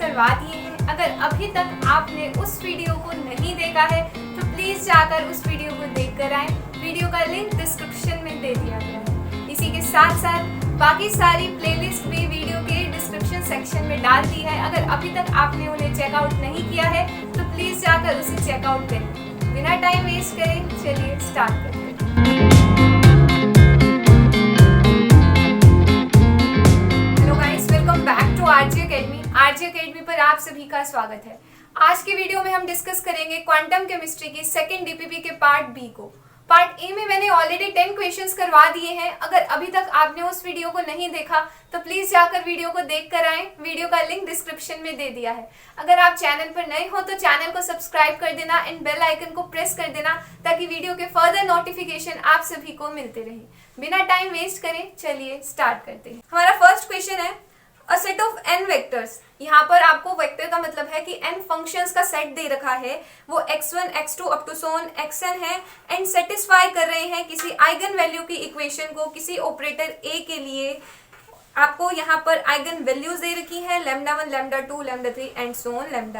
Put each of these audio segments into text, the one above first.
करवा दिए हैं। अगर अभी तक आपने उस वीडियो को नहीं देखा है तो प्लीज़ जाकर उस वीडियो को देख कर आएँ। वीडियो का लिंक डिस्क्रिप्शन में दे दिया गया है। इसी के साथ साथ बाकी सारी प्लेलिस्ट भी वीडियो के डिस्क्रिप्शन सेक्शन में डाल दी है। अगर अभी तक आपने उन्हें चेकआउट नहीं किया है तो प्लीज़ जाकर उसे चेकआउट करें। बिना टाइम वेस्ट करे चलिए स्टार्ट करते हैं। आरजे अकेडमी पर आप सभी का स्वागत है। आज के वीडियो में हम डिस्कस करेंगे क्वांटम केमिस्ट्री की सेकंड डीपीपी के पार्ट बी को। पार्ट ए में मैंने ऑलरेडी 10 क्वेश्चंस करवा दिए हैं। अगर अभी तक आपने उस वीडियो को नहीं देखा तो प्लीज जाकर वीडियो को देख कर आएं। वीडियो का लिंक डिस्क्रिप्शन में दे दिया है। अगर आप चैनल पर नए हो तो चैनल को सब्सक्राइब कर देना एंड बेल आइकन को प्रेस कर देना ताकि वीडियो के फर्दर नोटिफिकेशन आप सभी को मिलते रहे। बिना टाइम वेस्ट करें चलिए स्टार्ट करते हैं। हमारा फर्स्ट क्वेश्चन है A set of n vectors। यहाँ पर आपको वेक्टर का मतलब है कि n फंक्शंस का सेट दे रखा है, वो x1, x2 up to so on xn है एंड सेटिस्फाई कर रहे हैं किसी आइगन वैल्यू की इक्वेशन को किसी ऑपरेटर a के लिए। आपको यहाँ पर आइगन वैल्यूज दे रखी है λ1, λ2, λ3 एंड सो ऑन λn।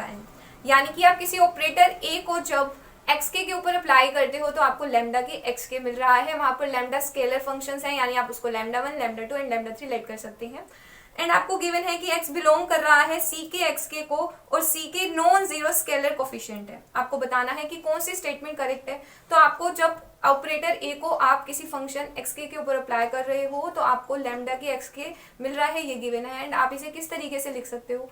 यानी कि आप किसी ऑपरेटर a को जब xk के ऊपर अप्लाई करते हो तो आपको लैम्डा के xk मिल रहा है। वहां पर लैम्डा स्केलर फंक्शंस हैं, यानी आप उसको λ1, λ2 एंड λ3 लेट कर सकते हैं। एंड आपको गिवन है कि x बिलोंग कर रहा है सी के xk को और सी के नॉन जीरो स्केलर कोफिशिएंट है। आपको बताना है कि कौन सी स्टेटमेंट करेक्ट है। तो आपको जब ऑपरेटर a को आप किसी फंक्शन xk के ऊपर अप्लाई कर रहे हो तो आपको लैम्डा के xk मिल रहा है, ये गिवन है। एंड आप इसे किस तरीके से लिख सकते हो,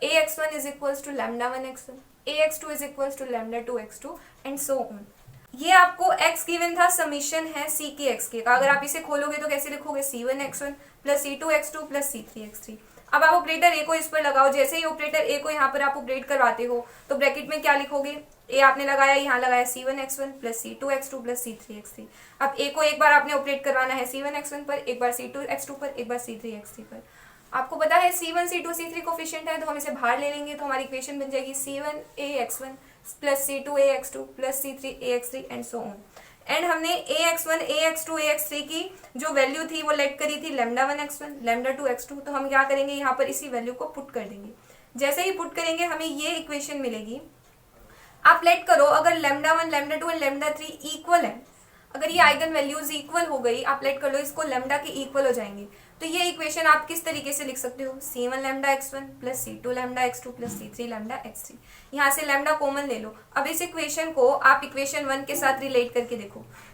ax1 is equals to λ1x1, ax2 is equals to λ2x2 and so on. ये आपको x गिवन था, समीशन है सी के xk का। अगर आप इसे खोलोगे तो कैसे लिखोगे, c1x1 plus c2x2 plus c3x3। अब आप ऑपरेटर a को इस पर लगाओ। जैसे ही ऑपरेटर a को यहाँ पर आप ऑपरेट करवाते हो तो ब्रैकेट में क्या लिखोगे, a आपने लगाया, यहाँ लगाया c1x1 plus c2x2 plus c3x3। अब a को एक बार आपने ऑपरेट करवाना है c1x1 पर, एक बार c2x2 पर, एक बार c3x3 पर। आपको पता है c1, c2, c3 कोफिशिएंट है तो हम इसे बाहर ले लेंगे तो हमारी इक्वेशन बन जाएगी c1ax1 plus c2ax2 plus c3ax3 and so on. And हमने ax1, ax2, ax3 की जो वैल्यू थी वो लेट करी थी λ1x1, λ2x2। तो हम क्या करेंगे, यहाँ पर इसी वैल्यू को पुट कर देंगे। जैसे ही पुट करेंगे हमें ये इक्वेशन मिलेगी। आप लेट करो, अगर λ1, λ2 एंड λ3 इक्वल है, अगर ये आइगन वैल्यूज इक्वल हो गई, आप लेट कर लो इसको लैम्डा के इक्वल हो जाएंगे, तो ये इक्वेशन आप किस तरीके से लिख सकते हो, c1 λx1 plus c2 λx2 plus c3 λx3। यहाँ से लैम्डा कॉमन ले लो। अब इस इक्वेशन को आप इक्वेशन 1 के साथ रिलेट करके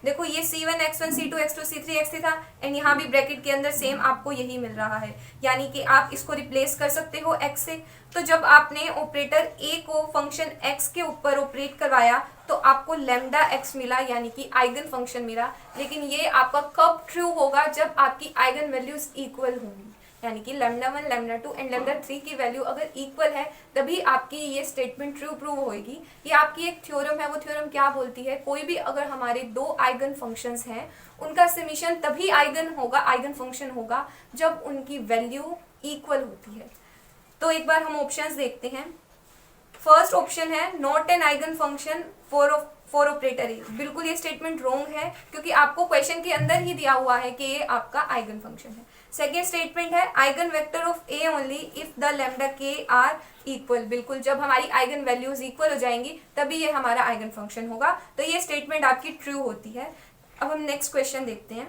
देखो ये c1x1 c2x2 c3x3 था एंड यहाँ भी ब्रैकेट के अंदर सेम आपको यही मिल रहा है, यानी कि आप इसको रिप्लेस कर सकते हो x से। तो जब आपने ऑपरेटर a को फंक्शन x के ऊपर ऑपरेट करवाया तो आपको लैम्डा x मिला, यानी कि आइगन फंक्शन मिला। लेकिन ये आपका कब ट्रू होगा, जब आपकी आइगन वैल्यूज इक्वल होंगी, यानी कि λ1, λ2 एंड λ3 की वैल्यू अगर इक्वल है तभी आपकी ये स्टेटमेंट ट्रू प्रूव होगी। ये आपकी एक थ्योरम है। वो थ्योरम क्या बोलती है, कोई भी अगर हमारे दो आइगन फंक्शंस हैं उनका समीशन तभी आइगन होगा, आइगन फंक्शन होगा, जब उनकी वैल्यू इक्वल होती है। तो एक बार हम ऑप्शंस देखते हैं। फर्स्ट ऑप्शन है not an eigen function for operator A. बिल्कुल ये स्टेटमेंट रॉन्ग है क्योंकि आपको क्वेश्चन के अंदर ही दिया हुआ है कि ये आपका आइगन फंक्शन है। सेकेंड स्टेटमेंट है eigen vector of A only if the lambda के आर इक्वल। बिल्कुल जब हमारी आइगन वैल्यूज इक्वल हो जाएंगी तभी ये हमारा आइगन फंक्शन होगा। तो ये स्टेटमेंट आपकी ट्रू होती है। अब हम नेक्स्ट क्वेश्चन देखते हैं।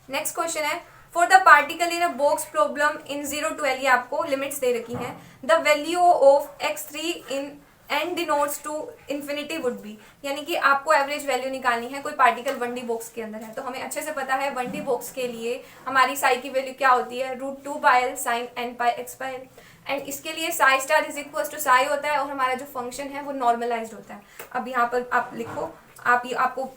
नेक्स्ट क्वेश्चन है for the particle in a box problem in 0 to L, ये आपको लिमिट्स दे रखी हैं। The value of x3 in and denotes to infinity would be, यानी कि आपको एवरेज वैल्यू निकालनी है। कोई पार्टिकल 1D बॉक्स के अंदर है तो हमें अच्छे से पता है 1D बॉक्स के लिए हमारी साई की वैल्यू क्या होती है, √2/L sin n pi x/L। And इसके लिए psi star is equal to psi होता है और हमारा जो फंक्शन है वो नॉर्मलाइज्ड होता है। अब यहाँ पर आप लिखो, आपको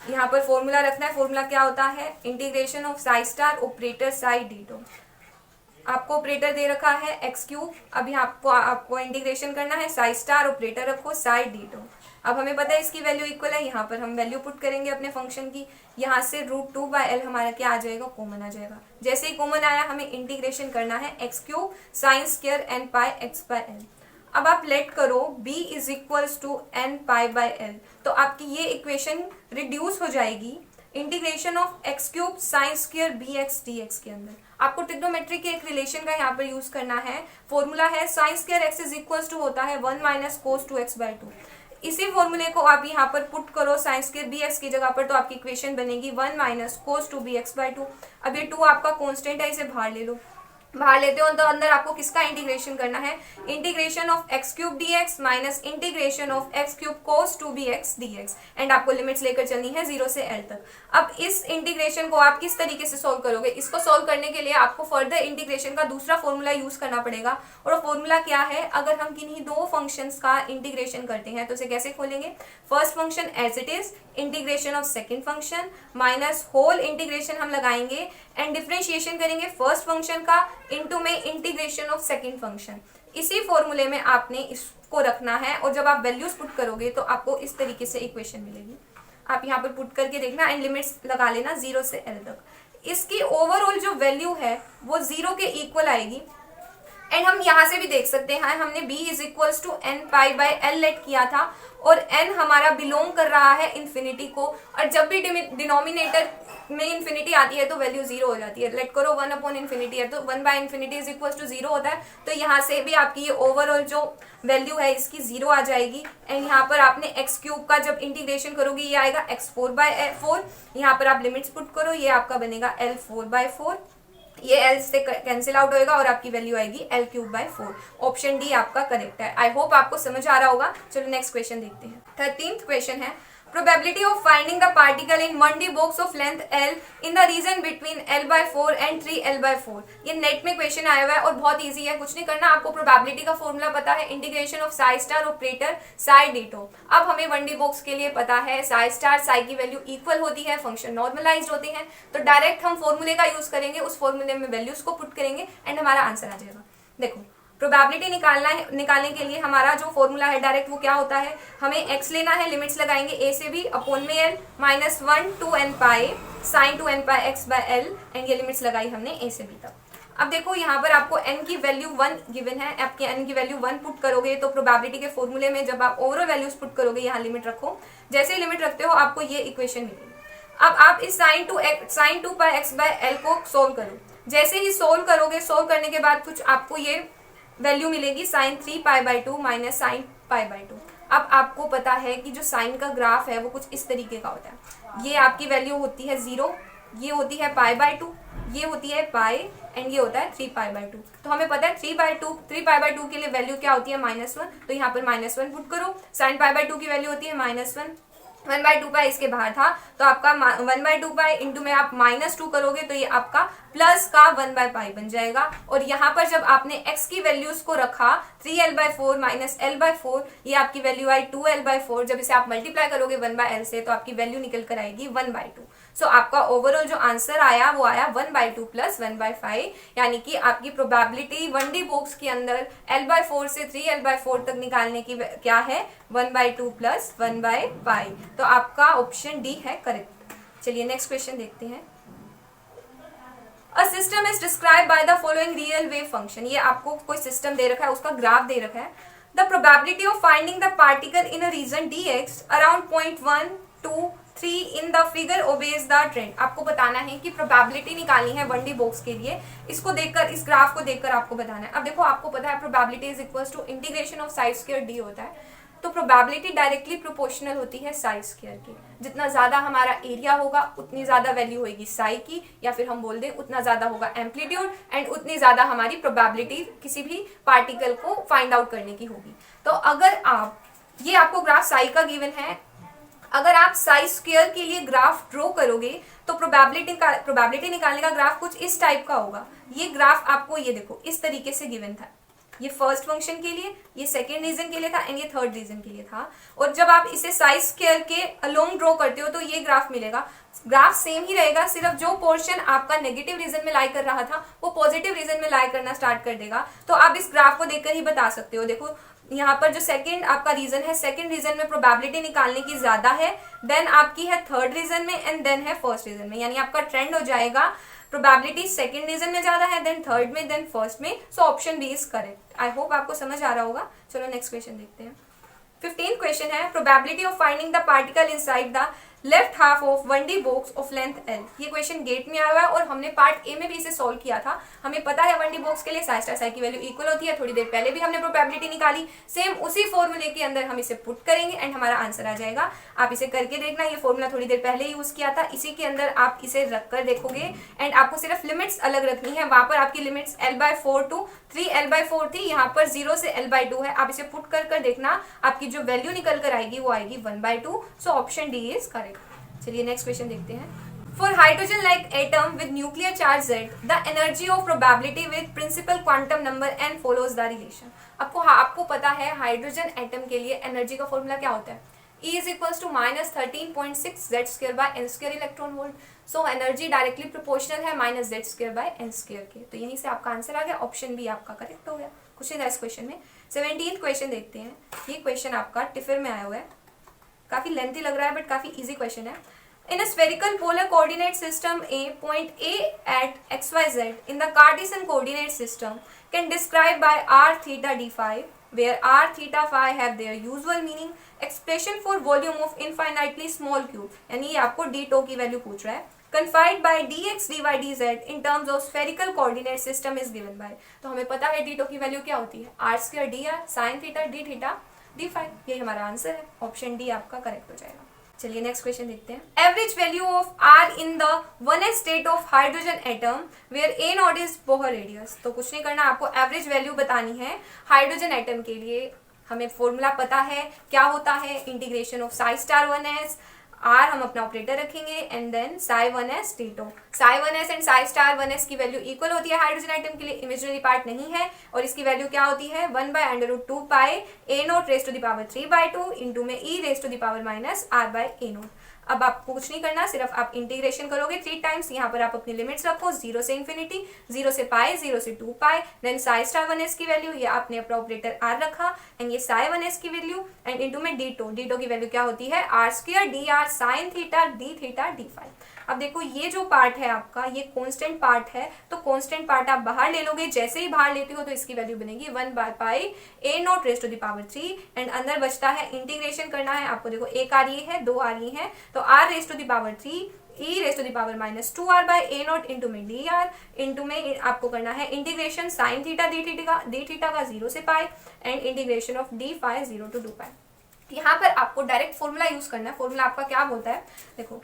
यहाँ पर फॉर्मूला रखना है। फॉर्मूला क्या होता है, integration of psi star operator Sai D. आपको ऑपरेटर दे रखा है x3। अब यहाँ आपको इंटीग्रेशन करना है, साई स्टार ऑपरेटर रखो साई डी। अब हमें पता है इसकी वैल्यू इक्वल है, यहाँ पर हम वैल्यू पुट करेंगे अपने फंक्शन की। यहाँ से √2/L हमारा क्या आ जाएगा, कॉमन आ जाएगा। जैसे ही कॉमन आया हमें इंटीग्रेशन करना है x3 sin square n pi x/L। अब आप लेट करो b is equals to n pi/L, तो आपकी ये इक्वेशन रिड्यूस हो जाएगी integration of x cube sine square b x d x के अंदर आपको ट्रिग्नोमेट्री के एक रिलेशन का यहाँ पर यूज करना है। फॉर्मूला है sine square x is equals to होता है 1 माइनस कोस 2x/2। इसी फॉर्मूले को आप यहाँ पर पुट करो साइन स्क्वायर बी एक्स की जगह पर, तो आपकी इक्वेशन बनेगी 1 माइनस कोस 2bx/2। अब ये 2 आपका कॉन्स्टेंट है, इसे बाहर ले लो। बाहर लेते हो तो अंदर आपको किसका इंटीग्रेशन करना है, integration of x cube D x minus integration of x cube cos 2bx dx, and आपको लिमिट्स लेकर चलनी है 0 से l तक। अब इस इंटीग्रेशन को आप किस तरीके से सोल्व करोगे, इसको सोल्व करने के लिए आपको फर्दर इंटीग्रेशन का दूसरा फॉर्मूला यूज करना पड़ेगा। और वो फॉर्मूला क्या है, अगर हम किन्हीं दो फंक्शंस का इंटीग्रेशन करते हैं तो उसे कैसे खोलेंगे, first function as it is integration of second function minus whole integration हम लगाएंगे एंड डिफरेंशिएशन करेंगे फर्स्ट फंक्शन का इनटू में इंटीग्रेशन ऑफ सेकंड फंक्शन। इसी फॉर्मूले में आपने इसको रखना है और जब आप वैल्यूज पुट करोगे तो आपको इस तरीके से इक्वेशन मिलेगी। आप यहाँ पर पुट करके देखना एंड लिमिट्स लगा लेना 0 से l तक। इसकी ओवरऑल जो वैल्यू है वो 0 के इक्वल आएगी। एंड हम यहाँ से भी देख सकते हैं, हमने b is equals to n pi by L let किया था और n हमारा बिलोंग कर रहा है इन्फिनिटी को, और जब भी डिनोमिनेटर में इन्फिनिटी आती है तो वैल्यू 0 हो जाती है। लेट करो 1 अपॉन इन्फिनिटी है तो 1 by infinity is equals to 0 होता है, तो यहाँ से भी आपकी ये ओवरऑल जो वैल्यू है इसकी 0 आ जाएगी। एंड यहाँ पर आपने एक्स क्यूब का जब इंटीग्रेशन करोगे ये आएगा x4/4। यहाँ पर आप लिमिट्स पुट करो, ये आपका बनेगा l4/4, ये l से कैंसिल आउट होएगा और आपकी वैल्यू आएगी l3/4। ऑप्शन डी आपका करेक्ट है। आई होप आपको समझ आ रहा होगा। चलो नेक्स्ट क्वेश्चन देखते हैं। 13th क्वेश्चन है, probability of finding the particle in 1D box of length L in the region between L/4 and 3L/4। ये नेट में क्वेश्चन आया हुआ है और बहुत इजी है, कुछ नहीं करना, आपको प्रोबेबिलिटी का फॉर्मूला पता है, integration of psi star operator Sai ditto. अब हमें 1D बॉक्स के लिए पता है साई स्टार साई की वैल्यू इक्वल होती है, फंक्शन नॉर्मलाइज्ड होते हैं, तो डायरेक्ट हम फॉर्मूले का यूज करेंगे, उस फॉर्मूले में वैल्यूज को पुट करेंगे एंड हमारा आंसर आ जाएगा। देखो प्रोबेबिलिटी निकालने के लिए हमारा जो फॉर्मूला है डायरेक्ट वो क्या होता है, हमें x लेना है, लिमिट्स लगाएंगे a से b अपॉन में l minus 1 to n pi sine 2n pi x by l, and ये लिमिट्स लगाई हमने a से b तक। अब देखो यहाँ पर आपको n की वैल्यू 1 गिवन है, आपके n की वैल्यू 1 पुट करोगे तो प्रोबेबिलिटी के फॉर्मूले में जब आप ओवरऑल वैल्यूज पुट करोगे यहाँ लिमिट रखो, जैसे ही लिमिट रखते हो आपको ये इक्वेशन मिलेगी। अब आप इस sign 2 pi x by l को सोल्व करो, जैसे ही सोल्व करोगे, सोल्व करने के बाद कुछ आपको ये वैल्यू मिलेगी साइन 3π/2 माइनस साइन π/2। अब आपको पता है कि जो साइन का ग्राफ है वो कुछ इस तरीके का होता है, ये आपकी वैल्यू होती है 0, ये होती है π/2, ये होती है पाई एंड ये होता है 3π/2। तो हमें पता है 3π/2 के लिए वैल्यू क्या होती है -1, तो यहाँ पर -1 पुट करो। साइन π/2 की वैल्यू होती है -1, 1/2 इसके बाहर था तो आपका 1/2 इंटू में आप -2 करोगे तो ये आपका प्लस का 1/π बन जाएगा। और यहाँ पर जब आपने x की वैल्यूज को रखा 3l/4 माइनस l/4, ये आपकी वैल्यू आई 2l/4। जब इसे आप मल्टीप्लाई करोगे 1/l से तो आपकी वैल्यू निकल कर आएगी 1/2। सो आपका ओवरऑल जो आंसर आया वो आया 1/2 प्लस 1/5, यानी कि आपकी प्रोबेबिलिटी 1D बॉक्स के अंदर l/4 से 3l/4 तक निकालने की क्या है 1/2 प्लस 1/5। तो आपका ऑप्शन डी है करेक्ट। चलिए नेक्स्ट क्वेश्चन देखते हैं। A system is describe by the following real wave function. ये आपको कोई सिस्टम दे रखा है, उसका ग्राफ दे रखा है। The probability of finding the particle in a region dx around 0.1 to 3 in the figure obeys the trend. आपको बताना है कि प्रोबेबिलिटी निकालनी है 1D बॉक्स के लिए, इसको देखकर, इस ग्राफ को देखकर आपको बताना है। अब देखो आपको पता है probability is equals to integration of psi square d होता है, तो प्रोबेबिलिटी डायरेक्टली प्रोपोर्शनल होती है साई स्क्वायर की। जितना ज्यादा हमारा एरिया होगा उतनी ज्यादा वैल्यू होगी साई की, या फिर हम बोल दें उतना ज्यादा होगा एम्पलीट्यूड एंड उतनी ज्यादा हमारी प्रोबेबिलिटी किसी भी पार्टिकल को फाइंड आउट करने की होगी। तो अगर आप, ये आपको ग्राफ साई का गिवन है, अगर आप साई स्क्वायर के लिए ग्राफ ड्रॉ करोगे तो प्रोबेबिलिटी निकालने का ग्राफ कुछ इस टाइप का होगा। ये ग्राफ आपको, ये देखो इस तरीके से गिवन था, ये फर्स्ट फंक्शन के लिए, ये सेकेंड रीजन के लिए था एंड ये थर्ड रीजन के लिए था। और जब आप इसे साई स्क्वायर के अलोंग ड्रॉ करते हो तो ये ग्राफ मिलेगा। ग्राफ सेम ही रहेगा, सिर्फ जो पोर्शन आपका नेगेटिव रीजन में लाई कर रहा था वो पॉजिटिव रीजन में लाई करना स्टार्ट कर देगा। तो आप इस ग्राफ को देखकर ही बता सकते हो। देखो यहाँ पर जो सेकंड आपका रीजन है, सेकंड रीजन में प्रोबेबिलिटी निकालने की ज्यादा है, देन आपकी है थर्ड रीजन में एंड देन है फर्स्ट रीजन में। यानी आपका ट्रेंड हो जाएगा प्रोबेबिलिटी सेकंड रीजन में ज्यादा है, देन थर्ड में, देन फर्स्ट में। So option B is correct. I hope आपको समझ आ रहा होगा। चलो नेक्स्ट क्वेश्चन देखते हैं। 15th क्वेश्चन है, probability of finding the particle inside the left half of 1D box of length L। ये क्वेश्चन गेट में आया हुआ है और हमने पार्ट ए में भी इसे सॉल्व किया था। हमें पता है 1D बॉक्स के लिए साई स्टार साई की वैल्यू इक्वल होती है, थोड़ी देर पहले भी हमने प्रोबेबिलिटी निकाली, सेम उसी फॉर्मूले के अंदर हम इसे पुट करेंगे एंड हमारा आंसर आ जाएगा। आप इसे करके देखना, ये फॉर्मूला थोड़ी देर पहले यूज किया था, इसी के अंदर आप इसे रख कर देखोगे एंड आपको सिर्फ लिमिट्स अलग रखनी है। वहां पर आपकी लिमिट्स L/4 टू 3L/4 थी, यहाँ पर 0 से L/2 है। आप इसे पुट कर देखना, आपकी जो वैल्यू निकल कर आएगी वो आएगी 1/2। So option D is correct. चलिए नेक्स्ट क्वेश्चन देखते हैं। For hydrogen like atom with nuclear charge Z, the energy of probability with principal quantum number n follows the relation. आपको पता है हाइड्रोजन एटम के लिए एनर्जी का फॉर्मूला क्या होता है, E is equals to -13.6 Z² by n² electron volt. So energy directly proportional है -Z² by n² के। तो यहीं से आपका आंसर आ गया, ऑप्शन बी आपका करेक्ट हो गया। कुछ नहीं था इस क्वेश्चन में। 17th क्वेश्चन देखते हैं। ये क्वेश्चन आपका टिफिर में आया हुआ है, काफी लेंथी लग रहा है बट काफी इजी क्वेश्चन है। In a spherical polar coordinate system A, point A at xyz in the Cartesian coordinate system can describe by r theta d phi, where r theta phi have their usual meaning. Expression for volume of infinitely small cube, यानी ये आपको d tau की value पूछ रहा है। Confined by dx dy dz in terms of spherical coordinate system is given by। तो हमें पता है d tau की वैल्यू क्या होती है, r² dr sin theta d theta d phi। ये हमारा आंसर है, ऑप्शन डी आपका करेक्ट हो जाएगा। चलिए नेक्स्ट क्वेश्चन देखते हैं। Average value of r in the 1s state of hydrogen atom where a naught is Bohr radius. तो कुछ नहीं करना, आपको एवरेज वैल्यू बतानी है हाइड्रोजन एटम के लिए। हमें फॉर्मूला पता है क्या होता है, integration of psi star 1s, r हम अपना ऑपरेटर रखेंगे एंड देन साई 1s टीटो। Psi 1s and psi star 1s की वैल्यू इक्वल होती है हाइड्रोजन एटम के लिए, इमेजिनरी पार्ट नहीं है, और इसकी वैल्यू क्या होती है 1/√2 pi a naught raise to the power 3/2 into में e raise to the power -r/a0। अब आपको कुछ नहीं करना, सिर्फ आप इंटीग्रेशन करोगे 3 टाइम्स। यहाँ पर आप अपनी लिमिट्स रखो 0 से इन्फिनिटी, 0 से पाई, 0 से 2 पाई, देन साई स्टार 1s की वैल्यू, ये आपने अपना ऑपरेटर r रखा एंड ये साई 1s की वैल्यू एंड इनटू में d टो की वैल्यू क्या होती है r² dr sin theta d theta d phi। अब देखो ये जो पार्ट है आपका, ये कांस्टेंट पार्ट है, तो कांस्टेंट पार्ट आप बाहर ले लोगे, जैसे ही बाहर लेते हो तो इसकी वैल्यू बनेगी 1/पाई a naught raise to the power 3 and अंदर बचता है, इंटीग्रेशन करना है आपको। देखो एक आ रही है, 2 आ रही है, तो r raise to the power 3 e raise to the power -2r/a0 into में dr इंटू में आपको करना है integration sine theta d theta का 0 से pi and integration of d phi 0 to 2 pi. यहाँ पर आपको डायरेक्ट फॉर्मूला यूज करना है। फॉर्मूला आपका क्या बोलता है, देखो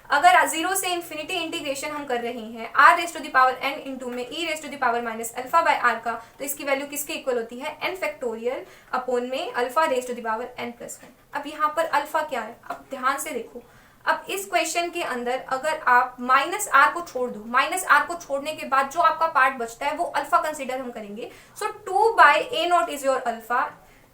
अगर 0 से इन्फिनिटी इंटीग्रेशन हम कर रहे हैं r raise to the power n into में e raise to the power -α/r का, तो इसकी वैल्यू किसके इक्वल होती है n फैक्टोरियल अपॉन में alpha raise to the power n+1। अब यहाँ पर अल्फा क्या है, अब ध्यान से देखो। अब इस क्वेश्चन के अंदर अगर आप -r को छोड़ दो, -r को छोड़ने के बाद जो आपका पार्ट बचता है वो अल्फा कंसीडर हम करेंगे। So 2/a0 is your alpha,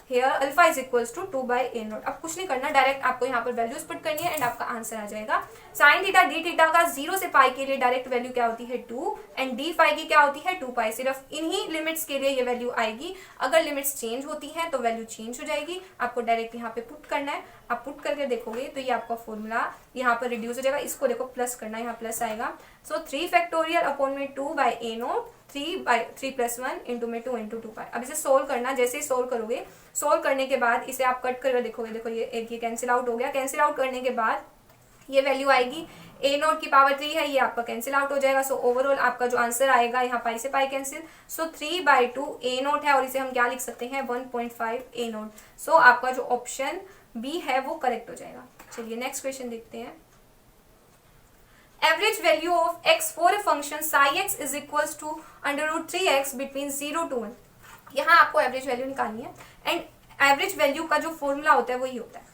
here alpha is equals to 2/a0। अब कुछ नहीं करना, डायरेक्ट आपको यहाँ पर वैल्यूज पुट करनी है एंड आपका आंसर आ जाएगा। साइन थीटा डी थीटा का 0 से पाई के लिए डायरेक्ट वैल्यू क्या होती है 2 एंड डी फाई की क्या होती है 2 पाई। सिर्फ इन्हीं लिमिट्स के लिए ये वैल्यू आएगी, अगर लिमिट्स चेंज होती हैं तो वैल्यू चेंज हो जाएगी। आपको डायरेक्ट यहाँ पे पुट करना है, आप पुट करके देखोगे तो ये आपका फॉर्मूला यहाँ पर रिड्यूस हो जाएगा। इसको देखो प्लस करना है, यहाँ प्लस आएगा। सो 3 फैक्टोरियल अपॉन में 2/a0 3/3+1 इंटू में 2 इंटू 2 पाई। अब इसे सोल्व करना, जैसे ही सोल्व करोगे, सोल्व करने के बाद इसे आप कट करके देखोगे, देखो ये एक ये कैंसिल आउट हो गया। कैंसिल आउट करने के बाद ये वैल्यू आएगी a0 की पावर 3 है, ये आपका कैंसिल आउट हो जाएगा। सो ओवरऑल आपका जो आंसर आएगा, यहाँ पाई से पाई कैंसिल, सो 3/2 a0 है और इसे हम क्या लिख सकते हैं 1.5 a0। सो आपका जो ऑप्शन बी है वो करेक्ट हो जाएगा। चलिए नेक्स्ट क्वेश्चन देखते हैं। Average value of x for a function psi x is equals to √3x between 0 to 1। यहाँ आपको एवरेज वैल्यू निकालनी है एंड एवरेज वैल्यू का जो फॉर्मूला होता है वही होता है।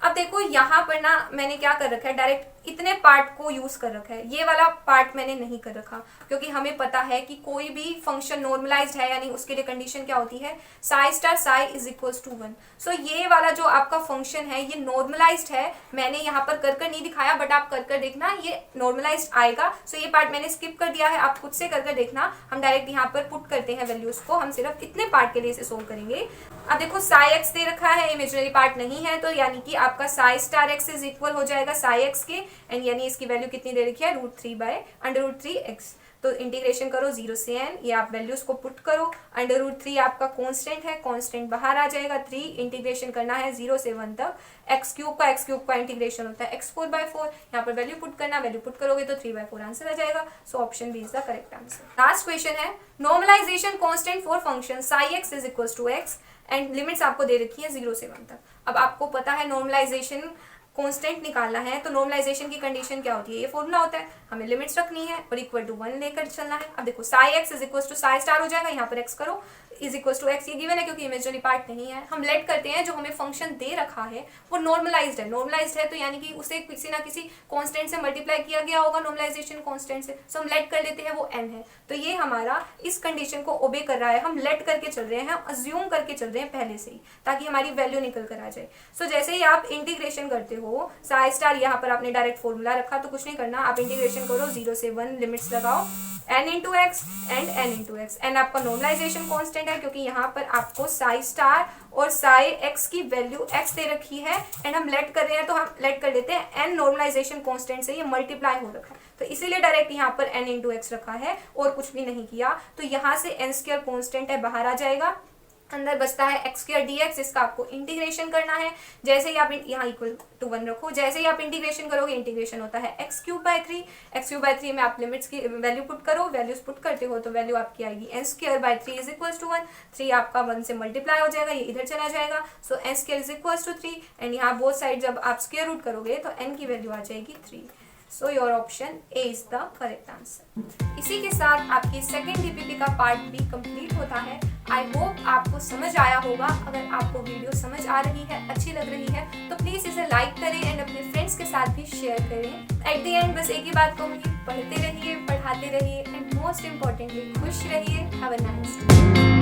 अब देखो यहाँ पर ना मैंने क्या कर रखा है, डायरेक्ट इतने पार्ट को यूज कर रखा है, ये वाला पार्ट मैंने नहीं कर रखा, क्योंकि हमें पता है कि कोई भी फंक्शन नॉर्मलाइज्ड है, यानी उसके लिए कंडीशन क्या होती है psi star psi is equals to 1। So ये वाला जो आपका फंक्शन है ये नॉर्मलाइज्ड है। मैंने यहाँ पर कर नहीं दिखाया, बट आप कर देखना, ये नॉर्मलाइज्ड आएगा। सो ये पार्ट मैंने स्किप कर दिया है, आप खुद से कर देखना। हम डायरेक्ट यहाँ पर पुट करते हैं वैल्यूज को, हम सिर्फ इतने पार्ट के लिए इसे सोल्व करेंगे। अब देखो साई एक्स दे रखा है, इमेजिनरी पार्ट नहीं है, तो यानी कि आपका Sai star x is equal हो जाएगा साई एक्स के, एंड यानी इसकी वैल्यू कितनी दे रखी है √3/√3x। तो इंटीग्रेशन करो 0 से n, ये आप वैल्यूज को पुट करो, √3 आपका कांस्टेंट है, कांस्टेंट बाहर आ जाएगा, 3 इंटीग्रेशन करना है 0 से 1 तक, x³ का इंटीग्रेशन होता है x4/4, यहाँ पर वैल्यू पुट करना, वैल्यू पुट करोगे तो 3/4 आंसर आ जाएगा। So option B is the correct answer. Last question है normalization constant for function psi x = x and limits आपको दे रखी है 0 से 1 तक। अब आपको पता है नॉर्मलाइजेशन कांस्टेंट निकालना है, तो नॉर्मलाइजेशन की कंडीशन क्या होती है, ये फॉर्मूला होता है, हमें लिमिट्स रखनी है और इक्वल टू 1 लेकर चलना है। अब देखो साई x साई स्टार हो जाएगा, यहाँ पर x करो = x, ये गिवन है क्योंकि इमेजिनरी पार्ट नहीं है। हम लेट करते हैं जो हमें फंक्शन दे रखा है वो नॉर्मलाइज्ड है तो यानी कि उसे किसी ना किसी कांस्टेंट से मल्टीप्लाई किया गया होगा नॉर्मलाइजेशन कांस्टेंट से, सो हम लेट कर लेते हैं वो n है। तो ये हमारा इस कंडीशन को ओबे कर रहा है, हम लेट करके चल रहे हैं, हम अज्यूम करके चल रहे हैं पहले से ही, ताकि हमारी वैल्यू निकल कर आ जाए। सो जैसे ही आप इंटीग्रेशन करते हो साई स्टार, यहाँ पर आपने डायरेक्ट फॉर्मूला रखा तो कुछ नहीं करना, आप इंटीग्रेशन करो 0 से 1, लिमिट्स लगाओ n × x and n × x। n आपका नॉर्मलाइजेशन कांस्टेंट है क्योंकि यहाँ पर आपको साई स्टार और साई x की वैल्यू x दे रखी है एंड हम लेट कर रहे हैं तो हम लेट कर लेते हैं n नॉर्मलाइजेशन कांस्टेंट से, ये मल्टीप्लाई हो रखा है तो इसीलिए डायरेक्ट यहाँ पर n × x रखा है और कुछ भी नहीं किया। तो यहाँ से n² कांस्टेंट है बाहर आ जाएगा, अंदर बचता है x² dx, इसका आपको इंटीग्रेशन करना है। जैसे ही आप यहाँ = 1 रखो, जैसे ही आप इंटीग्रेशन करोगे इंटीग्रेशन होता है x³ में आप लिमिट्स की वैल्यू पुट करो, वैल्यूज पुट करते हो तो वैल्यू आपकी आएगी n² = 1, 3 आपका 1 से मल्टीप्लाई हो जाएगा, ये इधर चला जाएगा, सो n² = 3 एंड यहाँ बोथ साइड जब आप स्क्वायर रूट करोगे तो n की वैल्यू आ जाएगी 3। So your option A is the correct answer. इसी के साथ आपकी सेकेंड डीपीपी का पार्ट बी कंप्लीट होता है। आई होप आपको समझ आया होगा। अगर आपको वीडियो समझ आ रही है, अच्छी लग रही है तो प्लीज इसे लाइक करें एंड अपने फ्रेंड्स के साथ भी शेयर करें। एट द एंड बस एक ही बात कहूँगी, पढ़ते रहिए, पढ़ाते रहिए एंड मोस्ट इम्पोर्टेंटली खुश रहिए। Have a nice day.